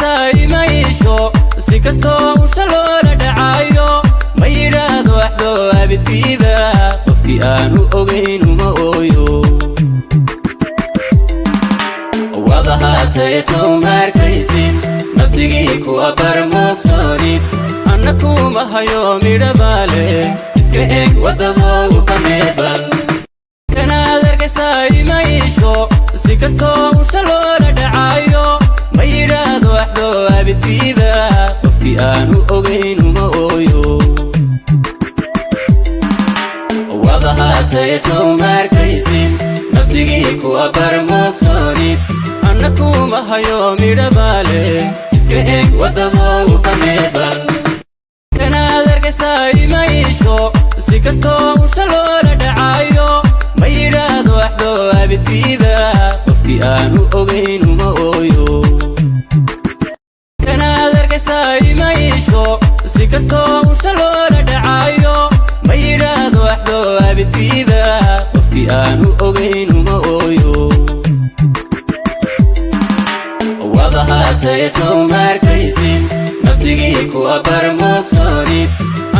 arkaysaa ma iisho si kastoo u shaloona dhacayo ma yidhaahdo waxdo abidkiiba qofkii aanu ogayn uma ooyo wada haatay soo markaysid nafsigii ku abarmoogsoonid anna kuma hayo midhabaale iska eg wadadoogu ka meedbal kanaad arkaysaa ma iisho si kastoo u shaloona dhacayo ma yidhaahdo waxdo abidkiiba qofkii aanu ogayn uma ooyo wada haatay soo markaysid nafsigii ku abarmoogsoonid anna kuma hayo midhabaale iska eg wadadoogu ka meedbal kanaad arkaysaa ma iisho si kastoo u shaloona dhacayo ma yidhaahdo waxdo abidkiiba qofkii aanu ogayn uma ooyo kanaad arkaysaa ma iisho si kastoo u shaloona dhacayo ma yidhaahdo waxdo abidkiiba qofkii aanu ogayn uma ooyo wada haatay soo markaysid nafsigii ku abarmoogsoonid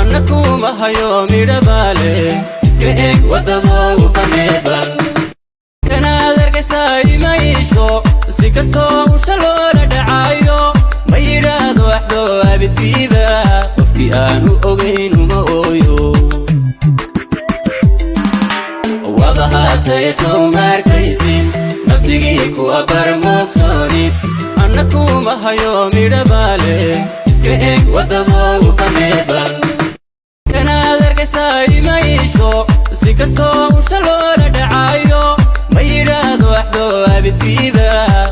anna kuma hayo midhabaale iska eg wadadoogu ka meedbal kanaad arkaysaa ma iisho si kastoo u shaloona dhacayo ma yidhaahdo waxdo abidkiiba qofkii aanu ogayn uma ooyo wada haatay soo markaysid nafsigii ku abarmoogsoonid anna kuma hayo midhabaale iska eg wadadoogu ka meedbal kanaad arkaysaa ma iisho si kastoo u shaloona dhacayo ma yidhaahdo waxdo abidkiiba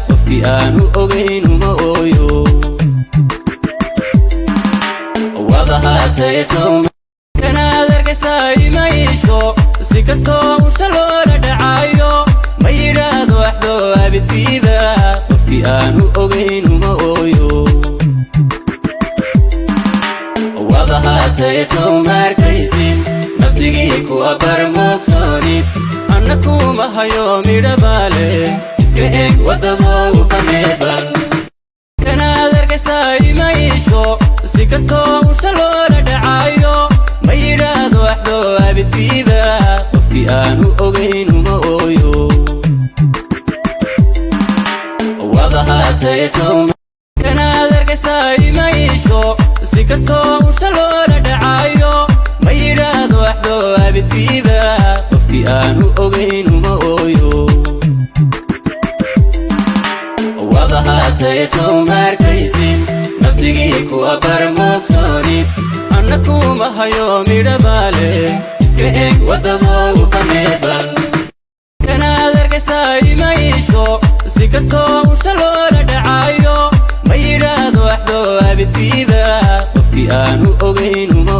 qofkii aanu ogayn uma ooyo wada haatay soo kanaad arkaysaa ma iisho si kastoo u shaloona dhacayo ma yidhaahdo waxdo abidkiiba qofkii aanu ogayn uma ooyo wada haatay soo markaysid nafsigii ku abarmoogsoonid anna kuma hayo midhabaale iska eg wadadoogu ka meedbal kanaad arkaysaa ma iisho si kastoo u shaloona dhacayo ma yidhaahdo waxdo abidkiiba qofkii aanu ogayn uma ooyo wada haatay soo kanaad arkaysaa ma iisho si kastoo u shaloona dhacayo ma yidhaahdo waxdo abidkiiba qofkii aanu ogayn uma ooyo wada haatay soo markaysid nafsigii ku abarmoogsoonid anna kuma hayo midhabaale iska eg wadadoogu ka meedbal kanaad arkaysaa ma iisho si kastoo u shaloona dhacayo ma yidhaahdo waxdo abidkiiba qofkii aanu ogayn uma